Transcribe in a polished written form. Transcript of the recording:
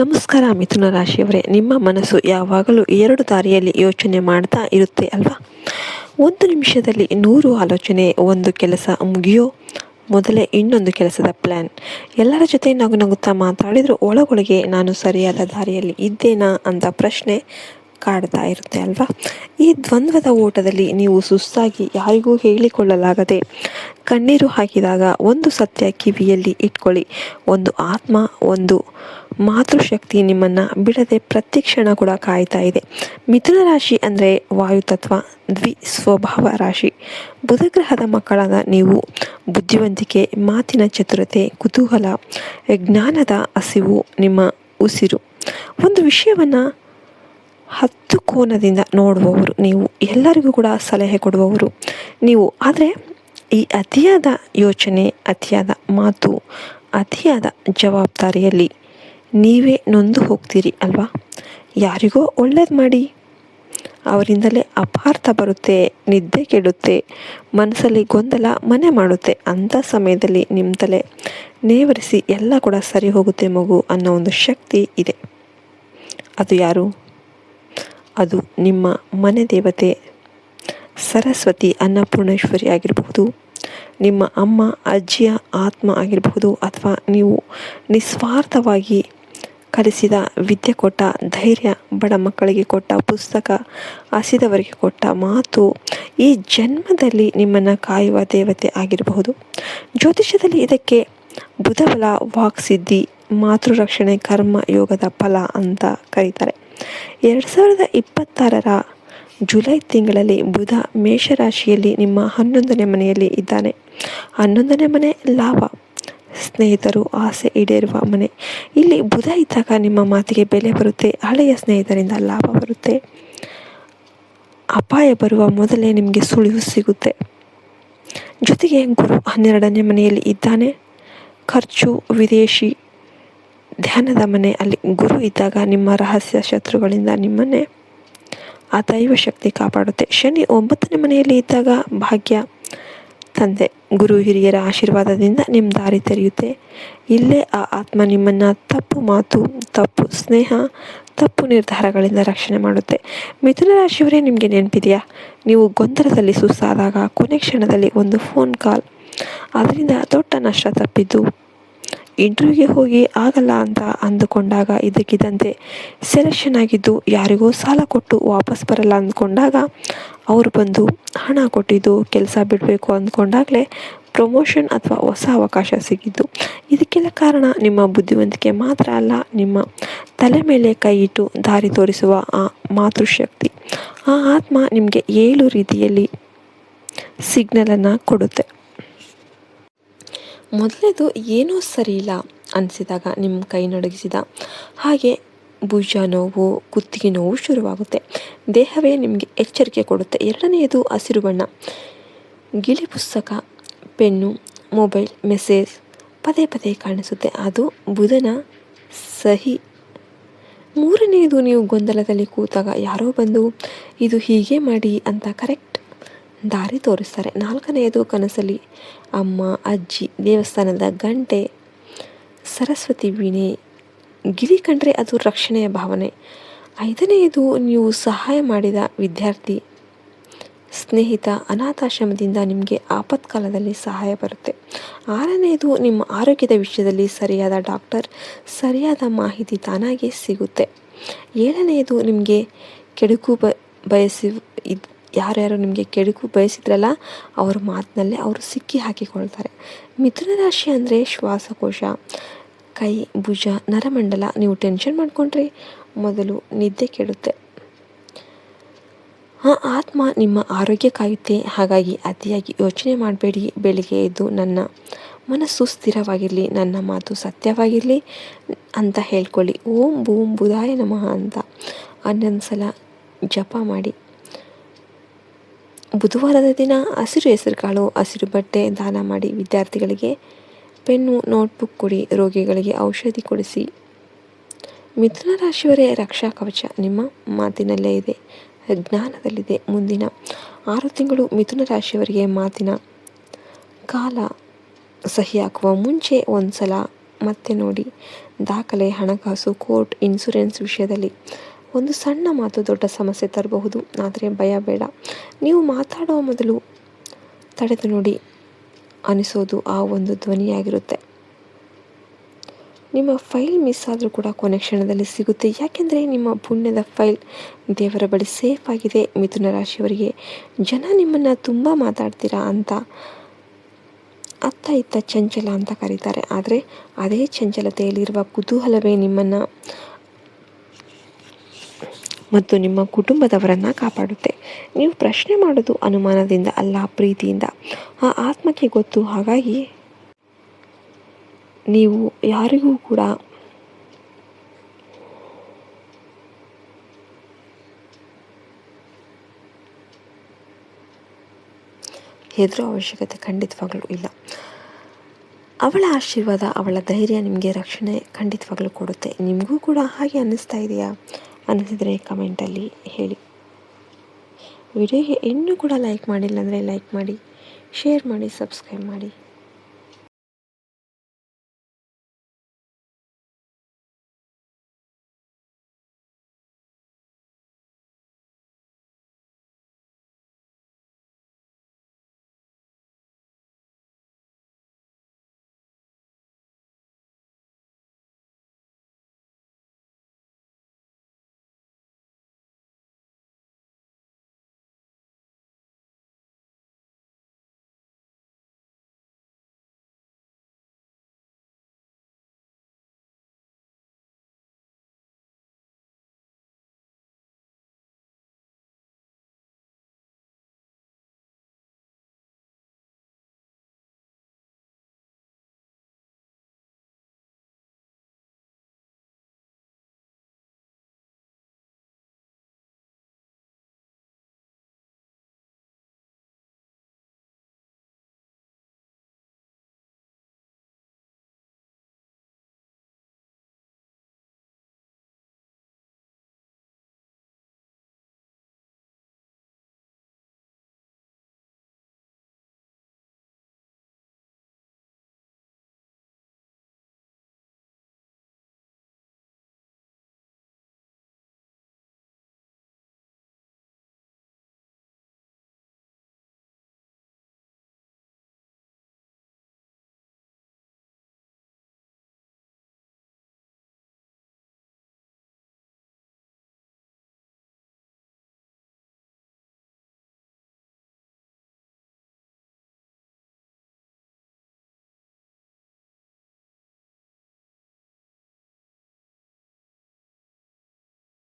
ನಮಸ್ಕಾರ ಮಿಥುನ ರಾಶಿಯವರೇ, ನಿಮ್ಮ ಮನಸ್ಸು ಯಾವಾಗಲೂ ಎರಡು ದಾರಿಯಲ್ಲಿ ಯೋಚನೆ ಮಾಡ್ತಾ ಇರುತ್ತೆ ಅಲ್ವಾ? ಒಂದು ನಿಮಿಷದಲ್ಲಿ 100 ಆಲೋಚನೆ, ಒಂದು ಕೆಲಸ ಮುಗಿಯೋ ಮೊದಲೇ ಇನ್ನೊಂದು ಕೆಲಸದ ಪ್ಲ್ಯಾನ್. ಎಲ್ಲರ ಜೊತೆ ನಗು ನಗುತ್ತಾ ಮಾತಾಡಿದ್ರು ಒಳಗೊಳಗೆ ನಾನು ಸರಿಯಾದ ದಾರಿಯಲ್ಲಿ ಇದ್ದೇನಾ ಅಂತ ಪ್ರಶ್ನೆ ಕಾಡ್ತಾ ಇರುತ್ತೆ ಅಲ್ವಾ? ಈ ದ್ವಂದ್ವದ ಓಟದಲ್ಲಿ ನೀವು ಸುಸ್ತಾಗಿ ಯಾರಿಗೂ ಹೇಳಿಕೊಳ್ಳಲಾಗದೆ ಕಣ್ಣೀರು ಹಾಕಿದಾಗ ಒಂದು ಸತ್ಯ ಕಿವಿಯಲ್ಲಿ ಇಟ್ಕೊಳ್ಳಿ. ಒಂದು ಆತ್ಮ, ಒಂದು ಮಾತೃಶಕ್ತಿ ನಿಮ್ಮನ್ನು ಬಿಡದೆ ಪ್ರತಿ ಕ್ಷಣ ಕೂಡ ಕಾಯ್ತಾ ಇದೆ. ಮಿಥುನ ರಾಶಿ ಅಂದರೆ ವಾಯುತತ್ವ, ಸ್ವಭಾವ ರಾಶಿ. ಬುಧಗ್ರಹದ ಮಕ್ಕಳಾದ ನೀವು ಬುದ್ಧಿವಂತಿಕೆ, ಮಾತಿನ ಚತುರತೆ, ಕುತೂಹಲ, ಜ್ಞಾನದ ಹಸಿವು ನಿಮ್ಮ ಉಸಿರು. ಒಂದು ವಿಷಯವನ್ನು 10 ಕೋನದಿಂದ ನೋಡುವವರು ನೀವು, ಎಲ್ಲರಿಗೂ ಕೂಡ ಸಲಹೆ ಕೊಡುವವರು ನೀವು. ಆದರೆ ಈ ಅತಿಯಾದ ಯೋಚನೆ, ಅತಿಯಾದ ಮಾತು, ಅತಿಯಾದ ಜವಾಬ್ದಾರಿಯಲ್ಲಿ ನೀವೇ ನೊಂದು ಹೋಗ್ತೀರಿ ಅಲ್ವಾ? ಯಾರಿಗೋ ಒಳ್ಳೇದು ಮಾಡಿ ಅವರಿಂದಲೇ ಅಪಾರ್ಥ ಬರುತ್ತೆ, ನಿದ್ದೆ ಕೆಡುತ್ತೆ, ಮನಸ್ಸಲ್ಲಿ ಗೊಂದಲ ಮನೆ ಮಾಡುತ್ತೆ. ಅಂಥ ಸಮಯದಲ್ಲಿ ನಿಮ್ಮ ತಲೆ ನೇವರಿಸಿ ಎಲ್ಲ ಕೂಡ ಸರಿ ಹೋಗುತ್ತೆ ಮಗು ಅನ್ನೋ ಒಂದು ಶಕ್ತಿ ಇದೆ. ಅದು ಯಾರು? ಅದು ನಿಮ್ಮ ಮನೆ ದೇವತೆ ಸರಸ್ವತಿ ಅನ್ನಪೂರ್ಣೇಶ್ವರಿ ಆಗಿರಬಹುದು, ನಿಮ್ಮ ಅಮ್ಮ ಅಜ್ಜಿಯ ಆತ್ಮ ಆಗಿರಬಹುದು, ಅಥವಾ ನೀವು ನಿಸ್ವಾರ್ಥವಾಗಿ ಕಲಿಸಿದ ವಿದ್ಯೆ ಕೊಟ್ಟ ಧೈರ್ಯ, ಬಡ ಮಕ್ಕಳಿಗೆ ಕೊಟ್ಟ ಪುಸ್ತಕ, ಹಸಿದವರಿಗೆ ಕೊಟ್ಟ ಮಾತು, ಈ ಜನ್ಮದಲ್ಲಿ ನಿಮ್ಮನ್ನು ಕಾಯುವ ದೇವತೆ ಆಗಿರಬಹುದು. ಜ್ಯೋತಿಷ್ಯದಲ್ಲಿ ಇದಕ್ಕೆ ಬುಧಬಲ, ವಾಕ್ಸಿದ್ಧಿ, ಮಾತೃರಕ್ಷಣೆ, ಕರ್ಮ ಯೋಗದ ಫಲ ಅಂತ ಕರೀತಾರೆ. 2026ರ ಜುಲೈ ತಿಂಗಳಲ್ಲಿ ಬುಧ ಮೇಷರಾಶಿಯಲ್ಲಿ ನಿಮ್ಮ 11ನೇ ಮನೆಯಲ್ಲಿ ಇದ್ದಾನೆ. 11ನೇ ಮನೆ ಲಾಭ, ಸ್ನೇಹಿತರು, ಆಸೆ ಈಡೇರುವ ಮನೆ. ಇಲ್ಲಿ ಬುಧ ಇದ್ದಾಗ ನಿಮ್ಮ ಮಾತಿಗೆ ಬೆಲೆ ಬರುತ್ತೆ, ಹಳೆಯ ಸ್ನೇಹಿತರಿಂದ ಲಾಭ ಬರುತ್ತೆ, ಅಪಾಯ ಬರುವ ಮೊದಲೇ ನಿಮಗೆ ಸುಳಿವು ಸಿಗುತ್ತೆ. ಜೊತೆಗೆ ಗುರು 12ನೇ ಮನೆಯಲ್ಲಿ ಇದ್ದಾನೆ. ಖರ್ಚು, ವಿದೇಶಿ ಧ್ಯಾನದ ಮನೆ. ಅಲ್ಲಿ ಗುರು ಇದ್ದಾಗ ನಿಮ್ಮ ರಹಸ್ಯ ಶತ್ರುಗಳಿಂದ ನಿಮ್ಮನ್ನೇ ಆ ದೈವ ಶಕ್ತಿ ಕಾಪಾಡುತ್ತೆ. ಶನಿ 9ನೇ ಮನೆಯಲ್ಲಿ ಇದ್ದಾಗ ಭಾಗ್ಯ, ತಂದೆ, ಗುರು ಹಿರಿಯರ ಆಶೀರ್ವಾದದಿಂದ ನಿಮ್ಮ ದಾರಿ ತೆರೆಯುತ್ತೆ. ಇಲ್ಲೇ ಆ ಆತ್ಮ ನಿಮ್ಮನ್ನು ತಪ್ಪು ಮಾತು, ತಪ್ಪು ಸ್ನೇಹ, ತಪ್ಪು ನಿರ್ಧಾರಗಳಿಂದ ರಕ್ಷಣೆ ಮಾಡುತ್ತೆ. ಮಿಥುನ ರಾಶಿಯವರೇ, ನಿಮಗೆ ನೆನಪಿದೆಯಾ? ನೀವು ಗೊಂದಲದಲ್ಲಿ ಸುಸ್ತಾದಾಗ ಕೊನೆ ಕ್ಷಣದಲ್ಲಿ ಒಂದು ಫೋನ್ ಕಾಲ್, ಅದರಿಂದ ದೊಡ್ಡ ನಷ್ಟ ತಪ್ಪಿದ್ದು. ಇಂಟರ್ವ್ಯೂಗೆ ಹೋಗಿ ಆಗಲ್ಲ ಅಂತ ಅಂದುಕೊಂಡಾಗ ಇದಕ್ಕಿದ್ದಂತೆ ಸೆಲೆಕ್ಷನ್ ಆಗಿದ್ದು, ಯಾರಿಗೋ ಸಾಲ ಕೊಟ್ಟು ವಾಪಸ್ ಬರಲ್ಲ ಅಂದ್ಕೊಂಡಾಗ ಅವರು ಬಂದು ಹಣ ಕೊಟ್ಟಿದ್ದು, ಕೆಲಸ ಬಿಡಬೇಕು ಅಂದ್ಕೊಂಡಾಗಲೇ ಪ್ರಮೋಷನ್ ಅಥವಾ ಹೊಸ ಅವಕಾಶ ಸಿಗಿದ್ದು. ಇದಕ್ಕೆಲ್ಲ ಕಾರಣ ನಿಮ್ಮ ಬುದ್ಧಿವಂತಿಕೆ ಮಾತ್ರ ಅಲ್ಲ, ನಿಮ್ಮ ತಲೆ ಮೇಲೆ ಕೈ ಇಟ್ಟು ದಾರಿ ತೋರಿಸುವ ಆ ಮಾತೃಶಕ್ತಿ. ಆ ಆತ್ಮ ನಿಮಗೆ 7 ರೀತಿಯಲ್ಲಿ ಸಿಗ್ನಲನ್ನು ಕೊಡುತ್ತೆ. ಮೊದಲೇದು ಏನೋ ಸರಿ ಇಲ್ಲ ಅನಿಸಿದಾಗ, ನಿಮ್ಮ ಕೈ ನಡುಗಿಸಿದ ಹಾಗೆ ಭುಜ ನೋವು, ಕುತ್ತಿಗೆ ನೋವು ಶುರುವಾಗುತ್ತೆ. ದೇಹವೇ ನಿಮಗೆ ಎಚ್ಚರಿಕೆ ಕೊಡುತ್ತೆ. ಎರಡನೆಯದು ಹಸಿರು ಬಣ್ಣ, ಗಿಳಿ ಪುಸ್ತಕ, ಪೆನ್ನು, ಮೊಬೈಲ್, ಮೆಸೇಜ್ ಪದೇ ಪದೇ ಕಾಣಿಸುತ್ತೆ, ಅದು ಬುಧನ ಸಹಿ. ಮೂರನೆಯದು ನೀವು ಗೊಂದಲದಲ್ಲಿ ಕೂತಾಗ ಯಾರೋ ಬಂದು ಇದು ಹೀಗೆ ಮಾಡಿ ಅಂತ ಕರೆಕ್ಟ್ ದಾರಿ ತೋರಿಸ್ತಾರೆ. ನಾಲ್ಕನೆಯದು ಕನಸಲ್ಲಿ ಅಮ್ಮ, ಅಜ್ಜಿ, ದೇವಸ್ಥಾನದ ಗಂಟೆ, ಸರಸ್ವತಿ ವೀಣೆ, ಗಿಳಿ ಕಂಡ್ರೆ ಅದು ರಕ್ಷಣೆಯ ಭಾವನೆ. ಐದನೆಯದು ನೀವು ಸಹಾಯ ಮಾಡಿದ ವಿದ್ಯಾರ್ಥಿ, ಸ್ನೇಹಿತ, ಅನಾಥಾಶ್ರಮದಿಂದ ನಿಮಗೆ ಆಪತ್ಕಾಲದಲ್ಲಿ ಸಹಾಯ ಬರುತ್ತೆ. ಆರನೆಯದು ನಿಮ್ಮ ಆರೋಗ್ಯದ ವಿಷಯದಲ್ಲಿ ಸರಿಯಾದ ಡಾಕ್ಟರ್, ಸರಿಯಾದ ಮಾಹಿತಿ ತಾನಾಗೆ ಸಿಗುತ್ತೆ. ಏಳನೆಯದು ನಿಮಗೆ ಕೆಡುಕು ಯಾರ್ಯಾರು ನಿಮಗೆ ಕೆಡುಕು ಬಯಸಿದ್ರಲ್ಲ ಅವ್ರ ಮಾತಿನಲ್ಲೇ ಅವರು ಸಿಕ್ಕಿ ಹಾಕಿಕೊಳ್ತಾರೆ. ಮಿಥುನ ರಾಶಿ ಅಂದರೆ ಶ್ವಾಸಕೋಶ, ಕೈ, ಭುಜ, ನರಮಂಡಲ. ನೀವು ಟೆನ್ಷನ್ ಮಾಡಿಕೊಂಡ್ರೆ ಮೊದಲು ನಿದ್ದೆ ಕೆಡುತ್ತೆ. ಆ ಆತ್ಮ ನಿಮ್ಮ ಆರೋಗ್ಯ ಕಾಯುತ್ತೆ. ಹಾಗಾಗಿ ಅತಿಯಾಗಿ ಯೋಚನೆ ಮಾಡಬೇಡಿ. ಬೆಳಿಗ್ಗೆ ಎದ್ದು ನನ್ನ ಮನಸ್ಸು ಸ್ಥಿರವಾಗಿರಲಿ, ನನ್ನ ಮಾತು ಸತ್ಯವಾಗಿರಲಿ ಅಂತ ಹೇಳ್ಕೊಳ್ಳಿ. ಓಂ ಭೂಂ ಬುಧಾಯ ನಮಃ ಅಂತ 11 ಸಲ ಜಪ ಮಾಡಿ. ಬುಧವಾರದ ದಿನ ಹಸಿರು ಹೆಸರುಕಾಳು, ಹಸಿರು ಬಟ್ಟೆ ದಾನ ಮಾಡಿ. ವಿದ್ಯಾರ್ಥಿಗಳಿಗೆ ಪೆನ್ನು, ನೋಟ್ಬುಕ್ ಕೊಡಿ. ರೋಗಿಗಳಿಗೆ ಔಷಧಿ ಕೊಡಿಸಿ. ಮಿಥುನ ರಾಶಿಯವರೇ, ರಕ್ಷಾ ಕವಚ ನಿಮ್ಮ ಮಾತಿನಲ್ಲೇ ಇದೆ, ಜ್ಞಾನದಲ್ಲಿದೆ. ಮುಂದಿನ 6 ತಿಂಗಳು ಮಿಥುನ ರಾಶಿಯವರಿಗೆ ಮಾತಿನ ಕಾಲ. ಸಹಿ ಹಾಕುವ ಮುಂಚೆ 1 ಸಲ ಮತ್ತೆ ನೋಡಿ. ದಾಖಲೆ, ಹಣಕಾಸು, ಕೋರ್ಟ್, ಇನ್ಶೂರೆನ್ಸ್ ವಿಷಯದಲ್ಲಿ ಒಂದು ಸಣ್ಣ ಮಾತು ದೊಡ್ಡ ಸಮಸ್ಯೆ ತರಬಹುದು. ಆದರೆ ಭಯ ಬೇಡ. ನೀವು ಮಾತಾಡುವ ಮೊದಲು ತಡೆದು ನೋಡಿ ಅನಿಸೋದು ಆ ಒಂದು ಧ್ವನಿಯಾಗಿರುತ್ತೆ. ನಿಮ್ಮ ಫೈಲ್ ಮಿಸ್ ಆದರೂ ಕೂಡ ಕೊನೆ ಕ್ಷಣದಲ್ಲಿ ಸಿಗುತ್ತೆ. ಯಾಕೆಂದರೆ ನಿಮ್ಮ ಪುಣ್ಯದ ಫೈಲ್ ದೇವರ ಬಳಿ ಸೇಫ್ ಆಗಿದೆ. ಮಿಥುನ ರಾಶಿಯವರಿಗೆ ಜನ ನಿಮ್ಮನ್ನು ತುಂಬ ಮಾತಾಡ್ತೀರಾ ಅಂತ ಅತ್ತ ಇತ್ತ ಚಂಚಲ ಅಂತ ಕರೀತಾರೆ. ಆದರೆ ಅದೇ ಚಂಚಲತೆಯಲ್ಲಿರುವ ಕುತೂಹಲವೇ ನಿಮ್ಮನ್ನು ಮತ್ತು ನಿಮ್ಮ ಕುಟುಂಬದವರನ್ನು ಕಾಪಾಡುತ್ತೆ. ನೀವು ಪ್ರಶ್ನೆ ಮಾಡೋದು ಅನುಮಾನದಿಂದ ಅಲ್ಲ, ಪ್ರೀತಿಯಿಂದ. ಆ ಆತ್ಮಕ್ಕೆ ಗೊತ್ತು. ಹಾಗಾಗಿ ನೀವು ಯಾರಿಗೂ ಕೂಡ ಹೆದರೋ ಅವಶ್ಯಕತೆ ಖಂಡಿತವಾಗ್ಲೂ ಇಲ್ಲ. ಅವಳ ಆಶೀರ್ವಾದ, ಅವಳ ಧೈರ್ಯ ನಿಮಗೆ ರಕ್ಷಣೆ ಖಂಡಿತವಾಗ್ಲೂ ಕೊಡುತ್ತೆ. ನಿಮಗೂ ಕೂಡ ಹಾಗೆ ಅನ್ನಿಸ್ತಾ ಇದೆಯಾ? ಅನ್ನಿಸಿದರೆ ಕಮೆಂಟಲ್ಲಿ ಹೇಳಿ. ವಿಡಿಯೋಗೆ ಇನ್ನೂ ಕೂಡ ಲೈಕ್ ಮಾಡಿಲ್ಲ ಅಂದರೆ ಲೈಕ್ ಮಾಡಿ, ಶೇರ್ ಮಾಡಿ, ಸಬ್ಸ್ಕ್ರೈಬ್ ಮಾಡಿ.